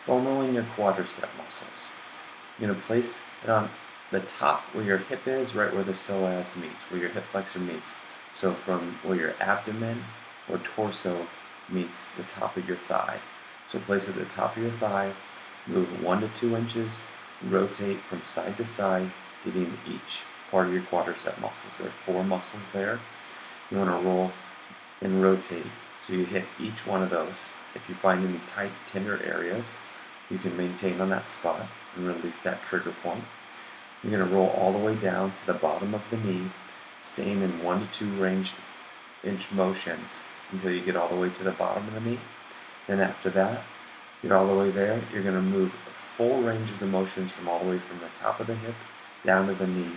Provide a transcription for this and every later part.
Fomoing your quadricep muscles. You're going to place it on the top where your hip is, right where the psoas meets, where your hip flexor meets. So from where your abdomen or torso meets the top of your thigh. So place it at the top of your thigh, move 1 to 2 inches, rotate from side to side, getting each part of your quadricep muscles. There are 4 muscles there. You want to roll and rotate so you hit each one of those. If you find any tight, tender areas, you can maintain on that spot and release that trigger point. You're going to roll all the way down to the bottom of the knee, staying in 1 to 2 inch motions until you get all the way to the bottom of the knee. Then after that, you're all the way there, you're going to move full ranges of motions from all the way from the top of the hip down to the knee,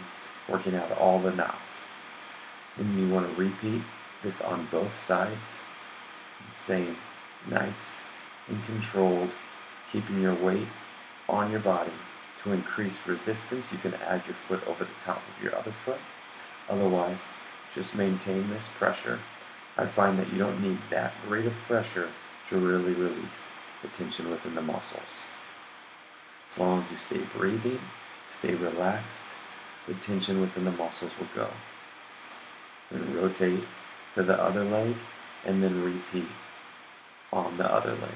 working out all the knots. And you want to repeat this on both sides, staying nice and controlled, keeping your weight on your body. To increase resistance, you can add your foot over the top of your other foot. Otherwise, just maintain this pressure. I find that you don't need that great of pressure to really release the tension within the muscles. As long as you stay breathing, stay relaxed, the tension within the muscles will go. And rotate to the other leg, and then repeat on the other leg.